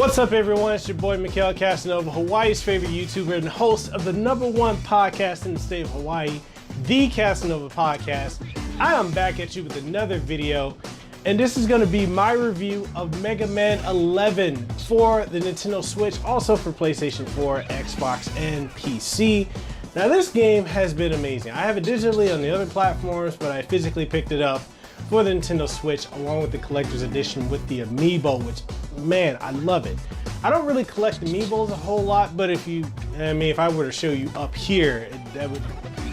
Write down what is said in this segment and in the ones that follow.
What's up, everyone? It's your boy Mekel, Kasanova, Hawaii's favorite YouTuber and host of the #1 podcast in the state of Hawaii, the Kasanova Podcast. I am back at you with another video, and this is going to be my review of Mega Man 11 for the Nintendo Switch, also for PlayStation 4, Xbox, and PC. Now, this game has been amazing. I have it digitally on the other platforms, but I physically picked it up for the Nintendo Switch along with the collector's edition with the amiibo, which, man, I love it. I don't really collect amiibos a whole lot, but if I were to show you up here, that would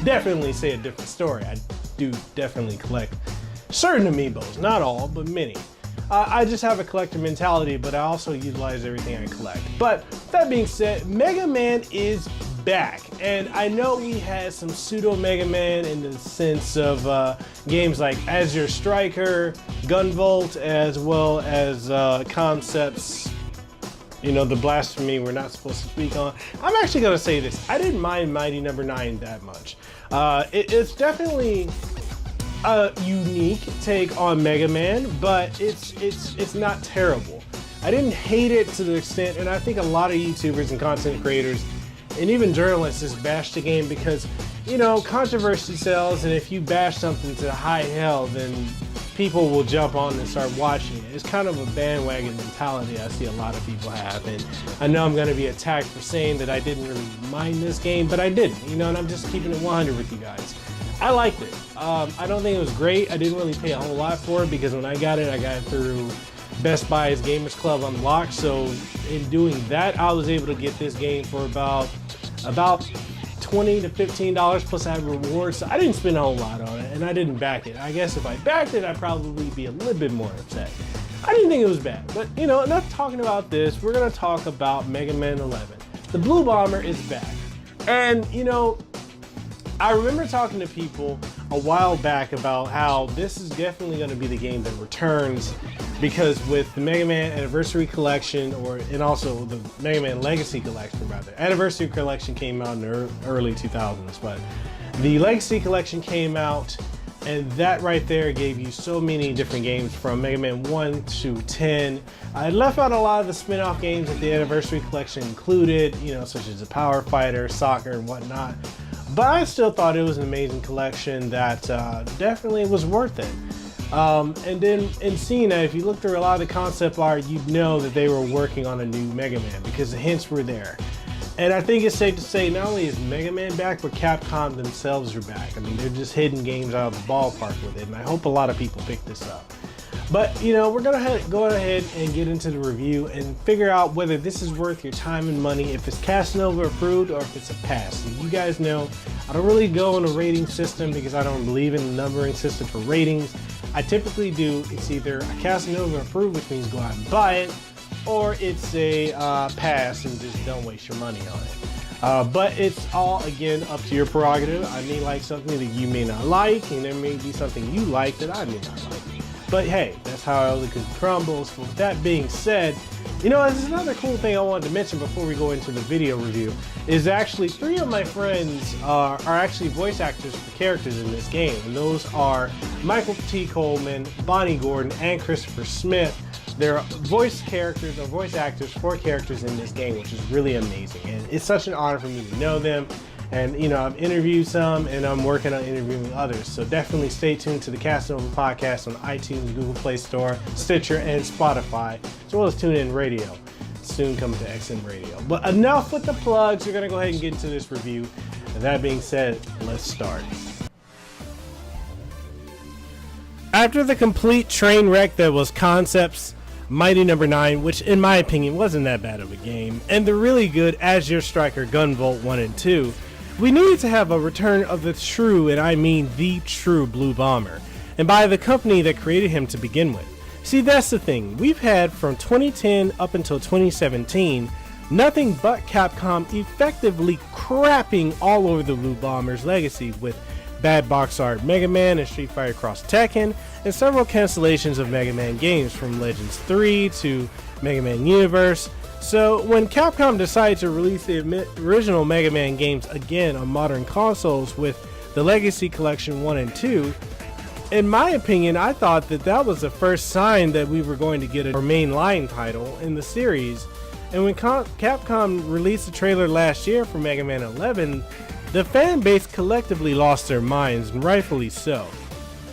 definitely say a different story. I do definitely collect certain amiibos, not all, but many. I just have a collector mentality, but I also utilize everything I collect. But that being said, Mega Man is back, and I know we had some pseudo Mega Man in the sense of games like Azure Striker Gunvolt, as well as Comcept's, the blasphemy we're not supposed to speak on. I'm actually gonna say this: I didn't mind Mighty Number 9 that much. It's definitely a unique take on Mega Man, but it's not terrible. I didn't hate it to the extent, and I think a lot of YouTubers and content creators and even journalists just bash the game because, controversy sells, and if you bash something to high hell, then people will jump on and start watching it. It's kind of a bandwagon mentality I see a lot of people have, and I know I'm going to be attacked for saying that I didn't really mind this game, but I didn't, and I'm just keeping it 100 with you guys. I liked it. I don't think it was great. I didn't really pay a whole lot for it because when I got it through Best Buy's Gamers Club Unlocked. So in doing that, I was able to get this game for about $20 to $15 plus I had rewards. So I didn't spend a whole lot on it, and I didn't back it. I guess if I backed it, I'd probably be a little bit more upset. I didn't think it was bad, but enough talking about this. We're gonna talk about Mega Man 11. The Blue Bomber is back, and I remember talking to people a while back about how this is definitely going to be the game that returns, because with the Mega Man Anniversary Collection, and also the Mega Man Legacy Collection, rather. Anniversary Collection came out in the early 2000s, but the Legacy Collection came out, and that right there gave you so many different games from Mega Man 1 to 10. I left out a lot of the spin-off games that the Anniversary Collection included, such as the Power Fighter, Soccer, and whatnot. But I still thought it was an amazing collection that definitely was worth it. And then in seeing that, if you look through a lot of the concept art, you'd know that they were working on a new Mega Man because the hints were there. And I think it's safe to say not only is Mega Man back, but Capcom themselves are back. I mean, they're just hitting games out of the ballpark with it, and I hope a lot of people pick this up. But, we're gonna go ahead and get into the review and figure out whether this is worth your time and money, if it's Kasanova approved or if it's a pass. And you guys know, I don't really go on a rating system because I don't believe in the numbering system for ratings. I typically do, it's either a Kasanova approved, which means go out and buy it, or it's a pass and just don't waste your money on it. But it's all, again, up to your prerogative. I may like something that you may not like, and there may be something you like that I may not like. But hey, that's how it crumbles. So with that being said, there's another cool thing I wanted to mention before we go into the video review, is actually 3 of my friends are actually voice actors for characters in this game. And those are Michael T. Coleman, Bonnie Gordon, and Christopher Smith. They're voice characters or voice actors for characters in this game, which is really amazing. And it's such an honor for me to know them. And I've interviewed some, and I'm working on interviewing others. So definitely stay tuned to the Kasanova Podcast on iTunes, Google Play Store, Stitcher, and Spotify, as well as TuneIn Radio. Soon coming to XM Radio. But enough with the plugs. We're gonna go ahead and get into this review. And that being said, let's start. After the complete train wreck that was Concept's Mighty Number 9, which in my opinion wasn't that bad of a game, and the really good Azure Striker Gunvolt 1 and 2, we needed to have a return of the true, and I mean the true, Blue Bomber, and by the company that created him to begin with. See, that's the thing. We've had from 2010 up until 2017 nothing but Capcom effectively crapping all over the Blue Bomber's legacy with Bad Boxart Mega Man and Street Fighter X Tekken, and several cancellations of Mega Man games from Legends 3 to Mega Man Universe. So when Capcom decided to release the original Mega Man games again on modern consoles with the Legacy Collection 1 and 2, in my opinion, I thought that that was the first sign that we were going to get a mainline title in the series And when Capcom released the trailer last year for Mega Man 11, the fan base collectively lost their minds, and rightfully so.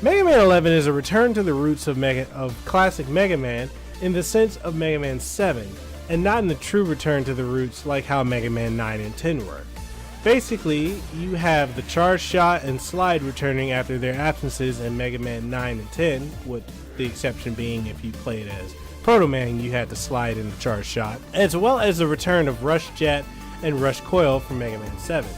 Mega Man 11 is a return to the roots of classic Mega Man in the sense of Mega Man 7, and not in the true return to the roots like how Mega Man 9 and 10 were. Basically, you have the charge shot and slide returning after their absences in Mega Man 9 and 10, with the exception being if you played as Proto Man, you had the slide and the charge shot, as well as the return of Rush Jet and Rush Coil from Mega Man 7.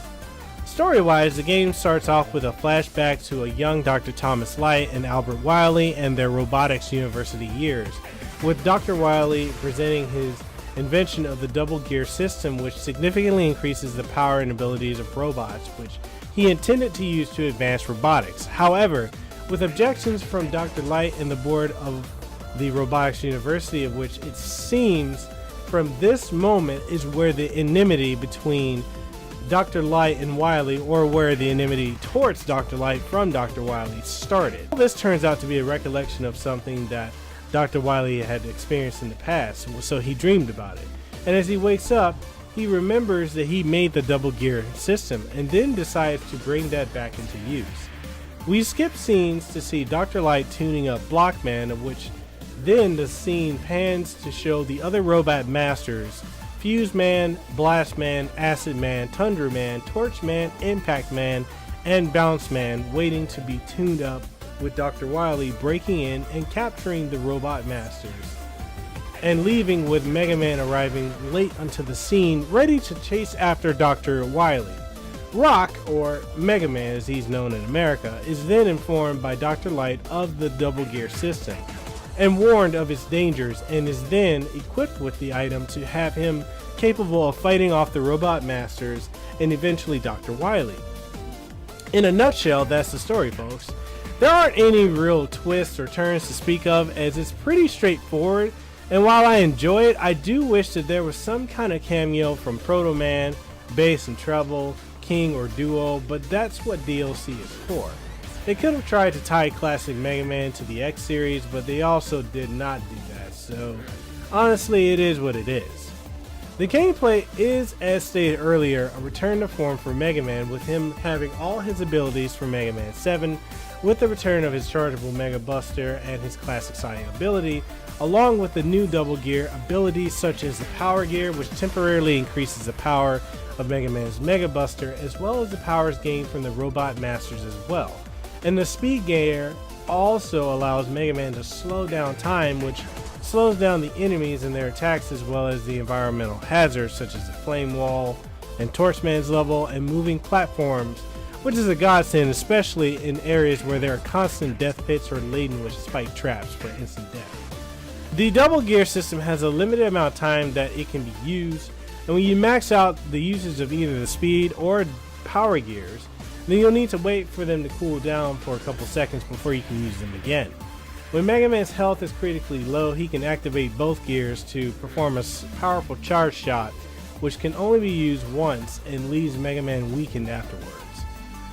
Story-wise, the game starts off with a flashback to a young Dr. Thomas Light and Albert Wily and their robotics university years, with Dr. Wily presenting his invention of the double gear system, which significantly increases the power and abilities of robots, which he intended to use to advance robotics. However, with objections from Dr. Light and the board of the Robotics University, of which it seems from this moment is where the enmity between Dr. Light and Wily, or where the enmity towards Dr. Light from Dr. Wily started. This turns out to be a recollection of something that Dr. Wily had experienced in the past, so he dreamed about it. And as he wakes up, he remembers that he made the double gear system and then decides to bring that back into use. We skip scenes to see Dr. Light tuning up Blockman, of which then the scene pans to show the other robot masters: Fuse Man, Blast Man, Acid Man, Tundra Man, Torch Man, Impact Man, and Bounce Man waiting to be tuned up, with Dr. Wily breaking in and capturing the robot masters, and leaving with Mega Man arriving late onto the scene, ready to chase after Dr. Wily. Rock, or Mega Man as he's known in America, is then informed by Dr. Light of the double gear system and warned of its dangers, and is then equipped with the item to have him capable of fighting off the robot masters and eventually Dr. Wily. In a nutshell, that's the story, folks. There aren't any real twists or turns to speak of, as it's pretty straightforward, and while I enjoy it, I do wish that there was some kind of cameo from Proto Man, Bass and Treble, King or Duo, but that's what DLC is for. They could have tried to tie classic Mega Man to the X series, but they also did not do that, so honestly it is what it is. The gameplay is, as stated earlier, a return to form for Mega Man, with him having all his abilities from Mega Man 7, with the return of his chargeable Mega Buster and his classic Sonic ability, along with the new double gear abilities such as the Power Gear, which temporarily increases the power of Mega Man's Mega Buster, as well as the powers gained from the Robot Masters as well. And the Speed Gear also allows Mega Man to slow down time, which slows down the enemies and their attacks, as well as the environmental hazards such as the Flame Wall and Torchman's level and moving platforms, which is a godsend, especially in areas where there are constant death pits or laden with spike traps for instant death. The double gear system has a limited amount of time that it can be used, and when you max out the usage of either the speed or power gears, then you'll need to wait for them to cool down for a couple seconds before you can use them again. When Mega Man's health is critically low, he can activate both gears to perform a powerful charge shot, which can only be used once and leaves Mega Man weakened afterwards.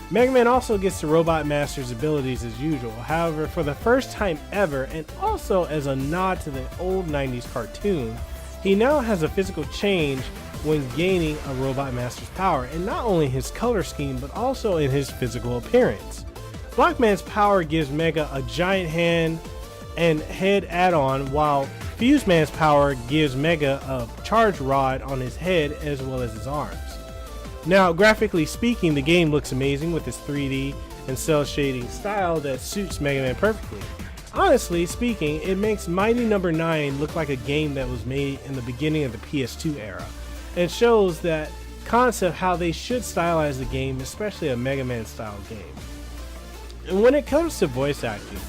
Mega Man also gets the Robot Master's abilities as usual. However, for the first time ever, and also as a nod to the old 90s cartoon, he now has a physical change when gaining a Robot Master's power, and not only his color scheme, but also in his physical appearance. Blockman's power gives Mega a giant hand and head add-on, while Fuse Man's power gives Mega a charge rod on his head as well as his arms. Now, graphically speaking, the game looks amazing with its 3D and cel shading style that suits Mega Man perfectly. Honestly speaking, it makes Mighty No. 9 look like a game that was made in the beginning of the PS2 era, and shows that concept how they should stylize the game, especially a Mega Man style game. And when it comes to voice acting,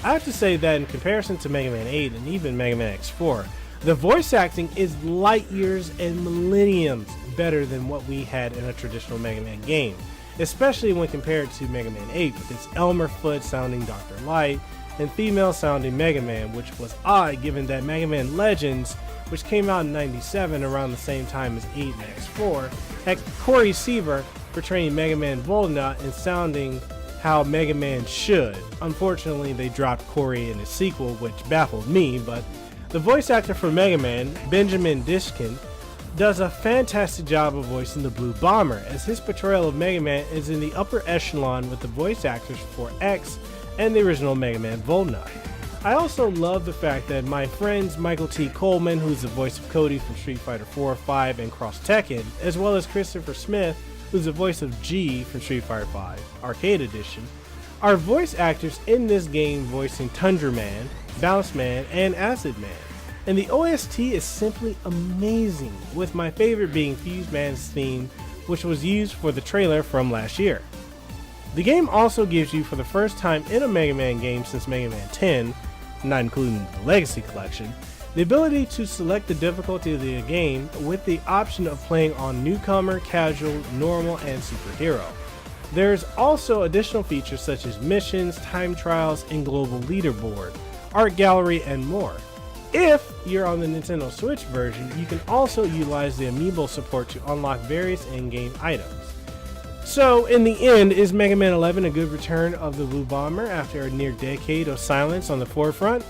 I have to say that in comparison to Mega Man 8 and even Mega Man X4, the voice acting is light years and millenniums better than what we had in a traditional Mega Man game, especially when compared to Mega Man 8 with its Elmer Fudd sounding Dr. Light and female sounding Mega Man, which was odd given that Mega Man Legends, which came out in '97 around the same time as 8 and X4, had Corey Seaver portraying Mega Man Volna and sounding how Mega Man should. Unfortunately, they dropped Corey in the sequel, which baffled me, but The voice actor for Mega Man, Benjamin Dishkin, does a fantastic job of voicing the Blue Bomber, as his portrayal of Mega Man is in the upper echelon with the voice actors for X and the original Mega Man Volknot. I also love the fact that my friends Michael T. Coleman, who's the voice of Cody from Street Fighter 4, 5, and Cross Tekken, as well as Christopher Smith, who's the voice of G from Street Fighter 5 Arcade Edition, are voice actors in this game voicing Tundra Man, Bounce Man, and Acid Man. And the OST is simply amazing, with my favorite being Fuse Man's theme, which was used for the trailer from last year. The game also gives you, for the first time in a Mega Man game since Mega Man 10, not including the Legacy Collection, the ability to select the difficulty of the game with the option of playing on newcomer, casual, normal, and superhero. There's also additional features such as missions, time trials, and global leaderboard, art gallery, and more. If you're on the Nintendo Switch version, you can also utilize the amiibo support to unlock various in-game items. So, in the end, is Mega Man 11 a good return of the Blue Bomber after a near decade of silence on the forefront?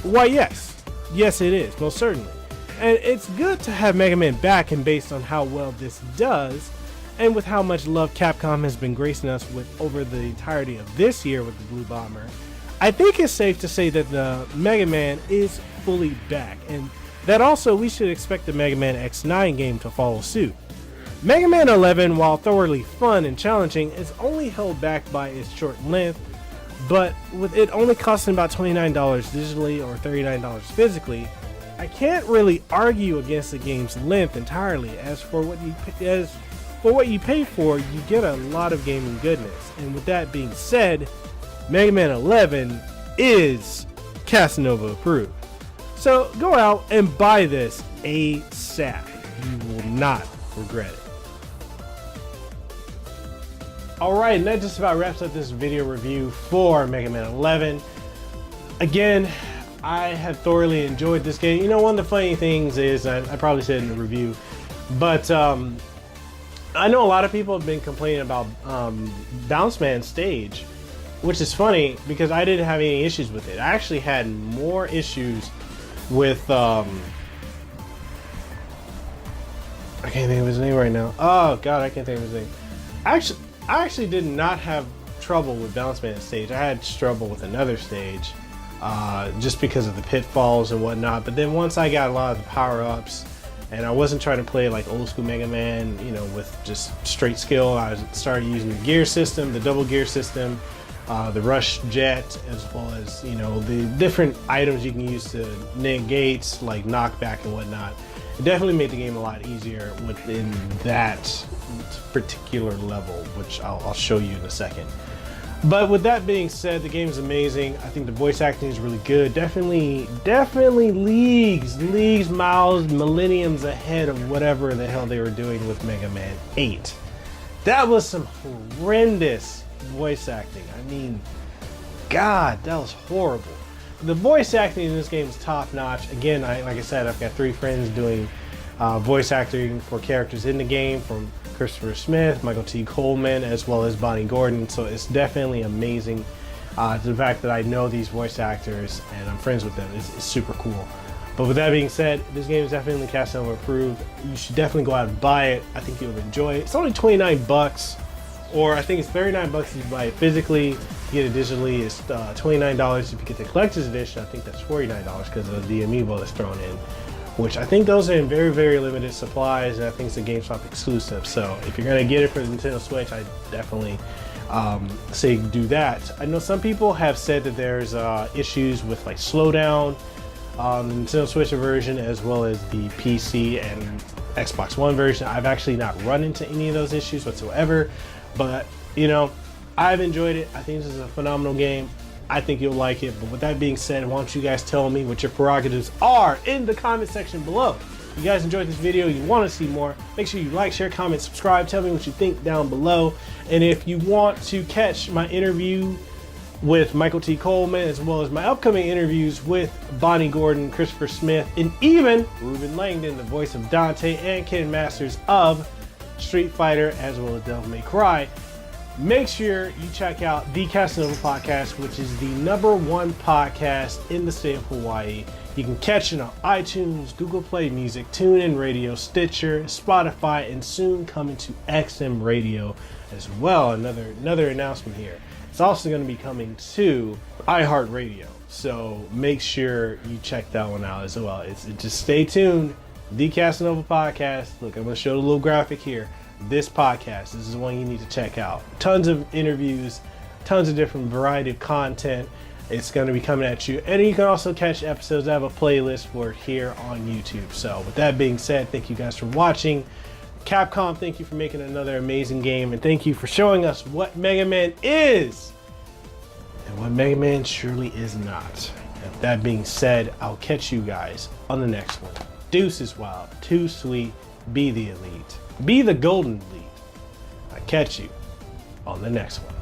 Why, yes. Yes, it is, most certainly. And it's good to have Mega Man back, and based on how well this does, and with how much love Capcom has been gracing us with over the entirety of this year with the Blue Bomber, I think it's safe to say that the Mega Man is fully back, and that also we should expect the Mega Man X9 game to follow suit. Mega Man 11, while thoroughly fun and challenging, is only held back by its short length, but with it only costing about $29 digitally or $39 physically, I can't really argue against the game's length entirely. As for what you pay for, you get a lot of gaming goodness. And with that being said, Mega Man 11 is Kasanova approved. So go out and buy this ASAP. You will not regret it. Alright, and that just about wraps up this video review for Mega Man 11. Again, I have thoroughly enjoyed this game. You know, one of the funny things is, I probably said in the review, but I know a lot of people have been complaining about Bounce Man stage, which is funny because I didn't have any issues with it. I actually had more issues with I can't think of his name right now. Oh god, I can't think of his name. I actually did not have trouble with Bounce Man stage. I had trouble with another stage, just because of the pitfalls and whatnot. But then once I got a lot of the power-ups, and I wasn't trying to play like old school Mega Man, you know, with just straight skill, I started using the gear system, the double gear system, the rush jet, as well as, you know, the different items you can use to negate, like knockback and whatnot. It definitely made the game a lot easier within that particular level, which I'll show you in a second. But with that being said, the game is amazing. I think the voice acting is really good. Definitely leagues, miles, millenniums ahead of whatever the hell they were doing with Mega Man 8. That was some horrendous voice acting. I mean, God, that was horrible. The voice acting in this game is top notch. Again, like I said, I've got 3 friends doing voice acting for characters in the game, from Christopher Smith, Michael T. Coleman, as well as Bonnie Gordon. So it's definitely amazing. The fact that I know these voice actors and I'm friends with them is super cool. But with that being said, this game is definitely Kasanova approved. You should definitely go out and buy it. I think you'll enjoy it. It's only 29 bucks, or I think it's 39 bucks if you buy it physically. If you get it digitally, it's $29 if you get the collector's edition. I think that's $49 because of the amiibo that's thrown in, which I think those are in very limited supplies, and I think it's a GameStop exclusive. So if you're gonna get it for the Nintendo Switch, I definitely say do that. I know some people have said that there's issues with like slowdown on the Nintendo Switch version, as well as the PC and Xbox One version. I've actually not run into any of those issues whatsoever, but you know, I've enjoyed it. I think this is a phenomenal game. I think you'll like it. But with that being said, why don't you guys tell me what your prerogatives are in the comment section below. If you guys enjoyed this video, you want to see more, make sure you like, share, comment, subscribe, tell me what you think down below. And if you want to catch my interview with Michael T. Coleman, as well as my upcoming interviews with Bonnie Gordon, Christopher Smith, and even Ruben Langdon, the voice of Dante, and Ken Masters of Street Fighter, as well as Devil May Cry, make sure you check out the Kasanova podcast, which is the #1 podcast in the state of Hawaii. You can catch it on iTunes, Google Play Music, TuneIn Radio, Stitcher, Spotify, and soon coming to XM Radio as well. Another announcement here. It's also going to be coming to iHeartRadio, so make sure you check that one out as well. Just stay tuned. The Kasanova Podcast. Look, I'm going to show the little graphic here. This podcast, this is one you need to check out. Tons of interviews, tons of different variety of content. It's going to be coming at you. And you can also catch episodes. I have a playlist for it here on YouTube. So with that being said, thank you guys for watching. Capcom, thank you for making another amazing game. And thank you for showing us what Mega Man is and what Mega Man surely is not. And with that being said, I'll catch you guys on the next one. Deuce is wild, too sweet, be the elite. Be the golden elite. I'll catch you on the next one.